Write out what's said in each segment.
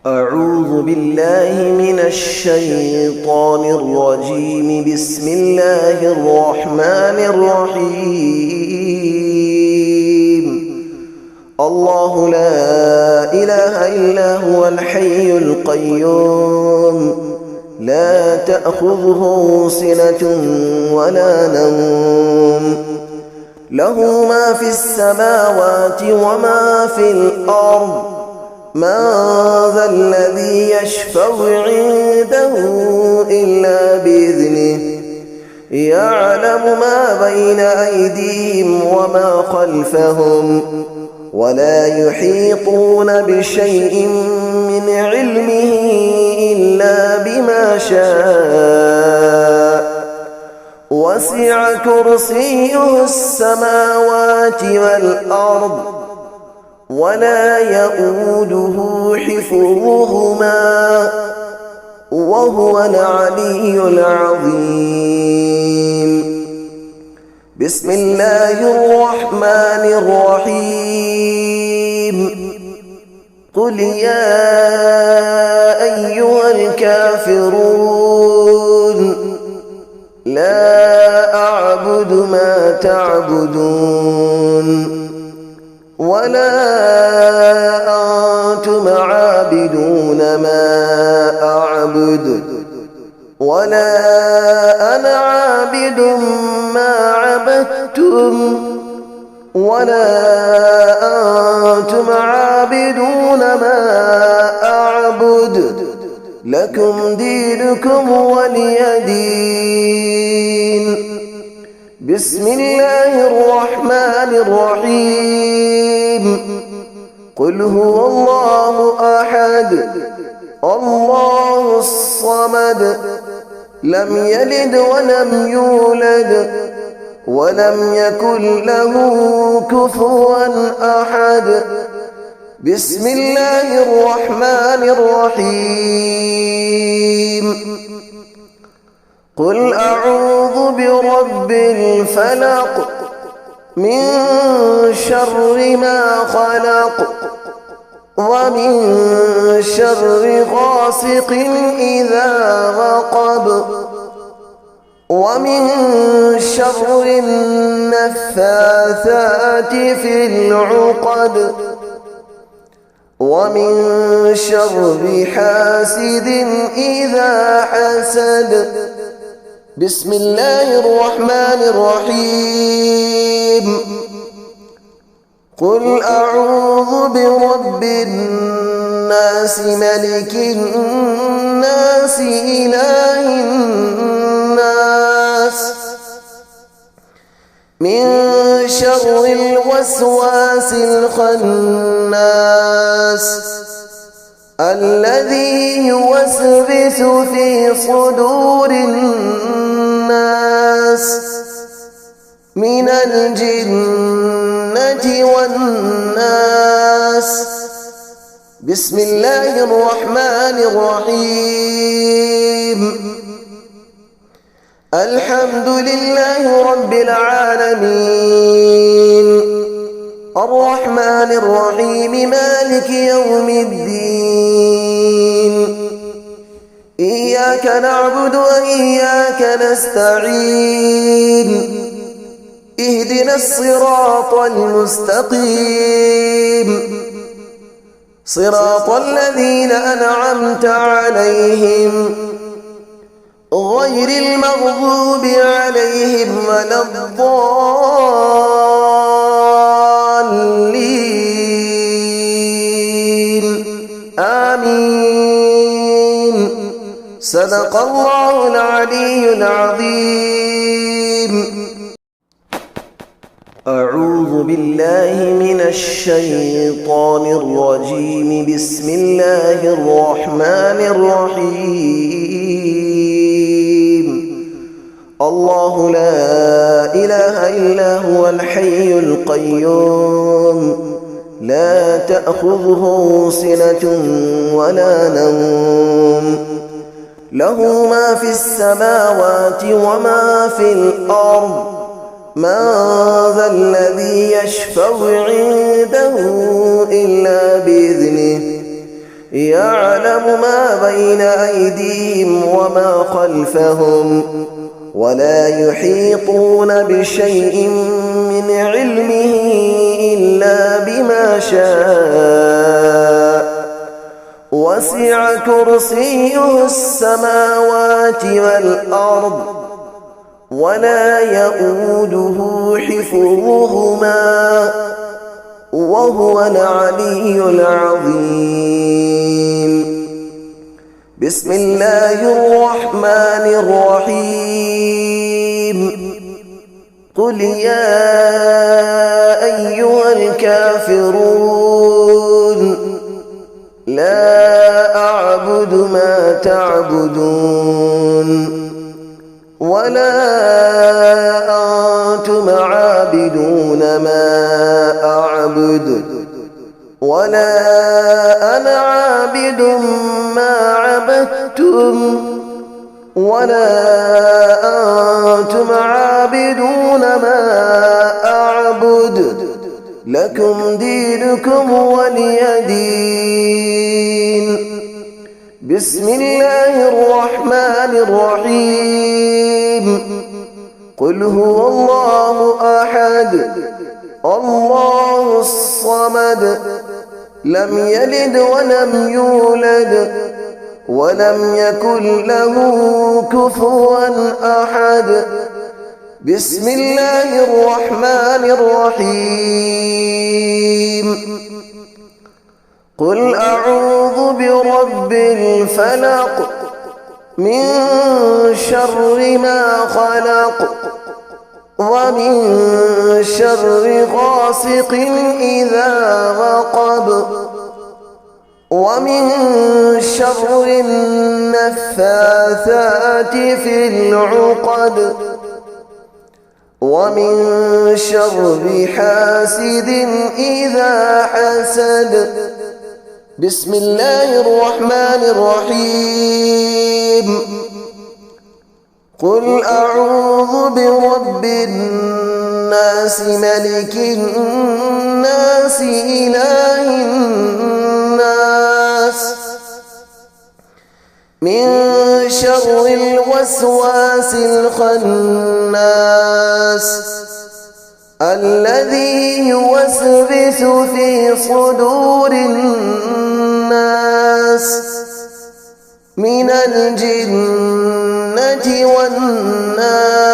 أعوذ بالله من الشيطان الرجيم. بسم الله الرحمن الرحيم. الله لا إله إلا هو الحي القيوم، لا تأخذه سنة ولا نوم، له ما في السماوات وما في الأرض، من ذا الذي يشفع عنده إلا بإذنه، يعلم ما بين أيديهم وما خلفهم، ولا يحيطون بشيء من علمه إلا بما شاء، وسع كرسيه السماوات والأرض، ولا يؤوده حفظهما، وهو العلي العظيم. بسم الله الرحمن الرحيم. قل يا أيها الكافرون، لا أعبد ما تعبدون، ولا أنتم عابدون ما أعبد، ولا أنا عابد ما عبدتم، ولا أنتم عابدون ما أعبد، لكم دينكم ولي دين. بسم الله الرحمن الرحيم. قل هو الله أحد، الله الصمد، لم يلد ولم يولد، ولم يكن له كفوا أحد. بسم الله الرحمن الرحيم. قل أعوذ برب الفلق، من شر ما خلق، ومن شر غاسق إذا وقب، ومن شر النفاثات في العقد، ومن شر حاسد إذا حسد. بسم الله الرحمن الرحيم. قل أعوذ برب الناس، ملك الناس، إله الناس، من شر الوسواس الخناس، الذي يوسوس في صدور الناس من الجنة والناس. بسم الله الرحمن الرحيم. الحمد لله رب العالمين، الرحمن الرحيم، مالك يوم الدين، إياك نعبد وإياك نستعين، اهدنا الصراط المستقيم، صراط الذين أنعمت عليهم، غير المغضوب عليهم ولا الضالين. آمين. صدق الله العلي العظيم. أعوذ بالله من الشيطان الرجيم. بسم الله الرحمن الرحيم. الله لا إله إلا هو الحي القيوم، لا تأخذه سنة ولا نوم، له ما في السماوات وما في الأرض، من ذا الذي يشفع عنده إلا بإذنه، يعلم ما بين أيديهم وما خلفهم ولا يحيطون بشيء من علمه إلا بما شاء وسع كرسيه السماوات والأرض ولا يؤوده حفظهما وهو العلي العظيم. بسم الله الرحمن الرحيم. قل يا أيها الكافرون لا أعبد ما تعبدون ولا أنتم عابدون ما أعبد ولا أنا عابد ما عبدتم ولا أنتم عابدون ما أعبد لكم دينكم ولي دين. بسم الله الرحمن الرحيم. قل هو الله أحد الله الصمد لم يلد ولم يولد ولم يكن له كفوا أحد. بسم الله الرحمن الرحيم. قل أعوذ برب الفلق من شر ما خلق ومن شر غاسق إذا وقب ومن شر النفاثات في العقد ومن شر حاسد إذا حسد. بسم الله الرحمن الرحيم. قل أعوذ برب الناس ملك الناس إله الناس من شر الوسواس الخناس الذي يوسوس في صدور الناس من الجنة والناس.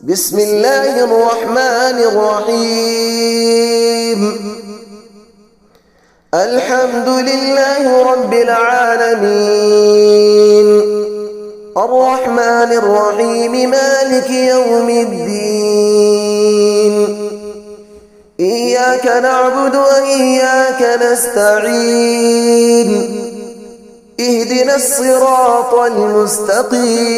بسم الله الرحمن الرحيم. الحمد لله رب العالمين الرحمن الرحيم مالك يوم الدين إياك نعبد وإياك نستعين اهدنا الصراط المستقيم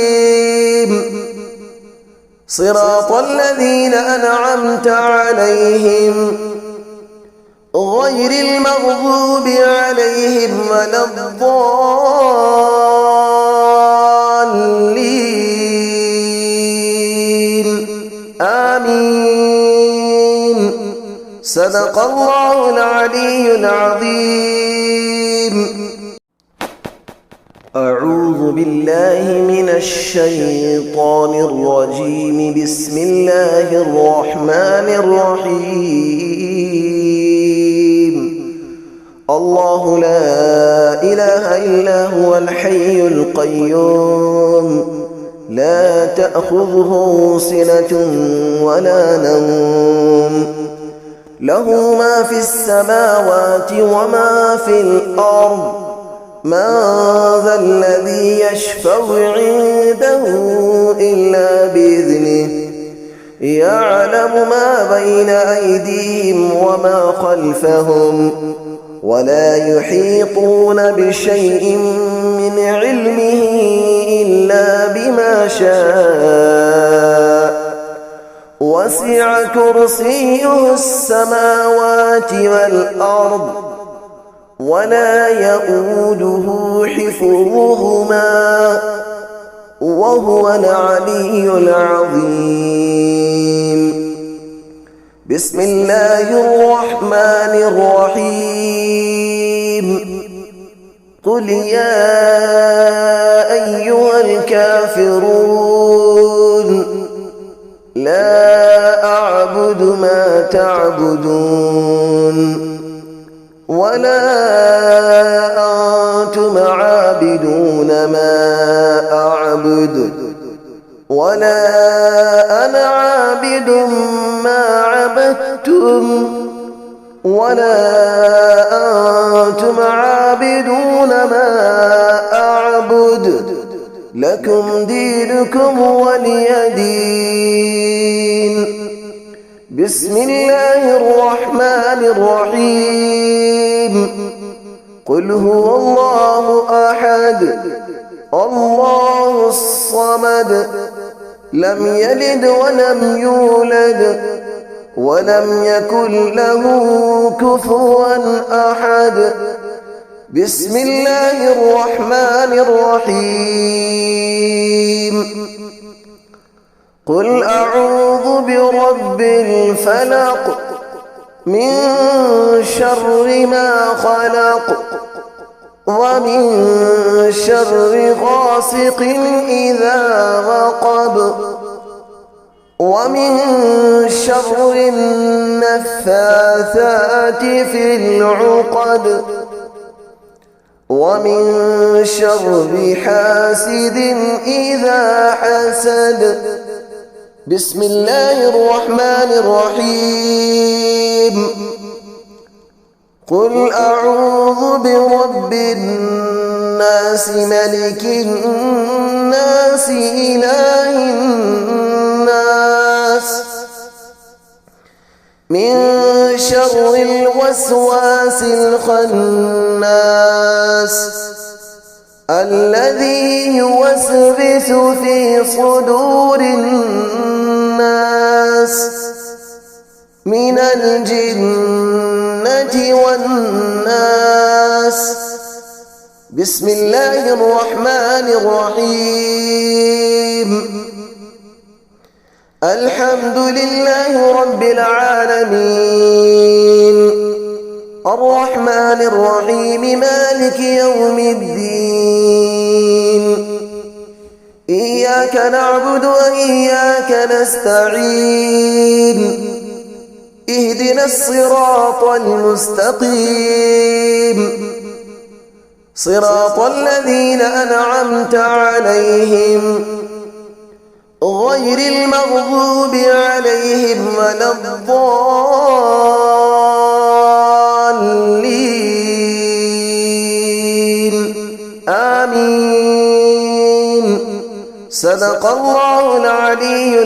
صراط الذين أنعمت عليهم غير المغضوب عليهم ولا الضالين آمين. صدق الله العلي العظيم. أعوذ بالله من الشيطان الرجيم. بسم الله الرحمن الرحيم. الله لا إله إلا هو الحي القيوم لا تأخذه سنة ولا نوم له ما في السماوات وما في الأرض من ذا الذي يشفع عنده إلا بإذنه يعلم ما بين أيديهم وما خلفهم ولا يحيطون بشيء من علمه إلا بما شاء وسع كرسيه السماوات والأرض ولا يؤوده حفظهما وهو العلي العظيم. بسم الله الرحمن الرحيم. قل يا أيها الكافرون لا أعبد ما تعبدون ولا أنتم عابدون ما أعبد ولا أنا عابد ما عبدتم ولا أنتم عابدون ما أعبد لكم دينكم ولي دين. بسم الله الرحمن الرحيم. قل هو الله أحد الله الصمد لم يلد ولم يولد ولم يكن له كفوا أحد. بسم الله الرحمن الرحيم. قل أعوذ برب الفلق من شر ما خلق ومن شر غاسق إذا وقب ومن شر النفاثات في العقد ومن شر حاسد إذا حسد. بسم الله الرحمن الرحيم. قل أعوذ برب الناس ملك الناس إله الناس من شر الوسواس الخناس الذي يوسوس في صدور الناس من الجنة والناس. بسم الله الرحمن الرحيم. الحمد لله رب العالمين الرحمن الرحيم مالك يوم الدين. إياك نعبد وإياك نستعين. اهدنا الصراط المستقيم صراط الذين أنعمت عليهم غير المغضوب عليهم ولا الضالين. آمين. صدق الله العلي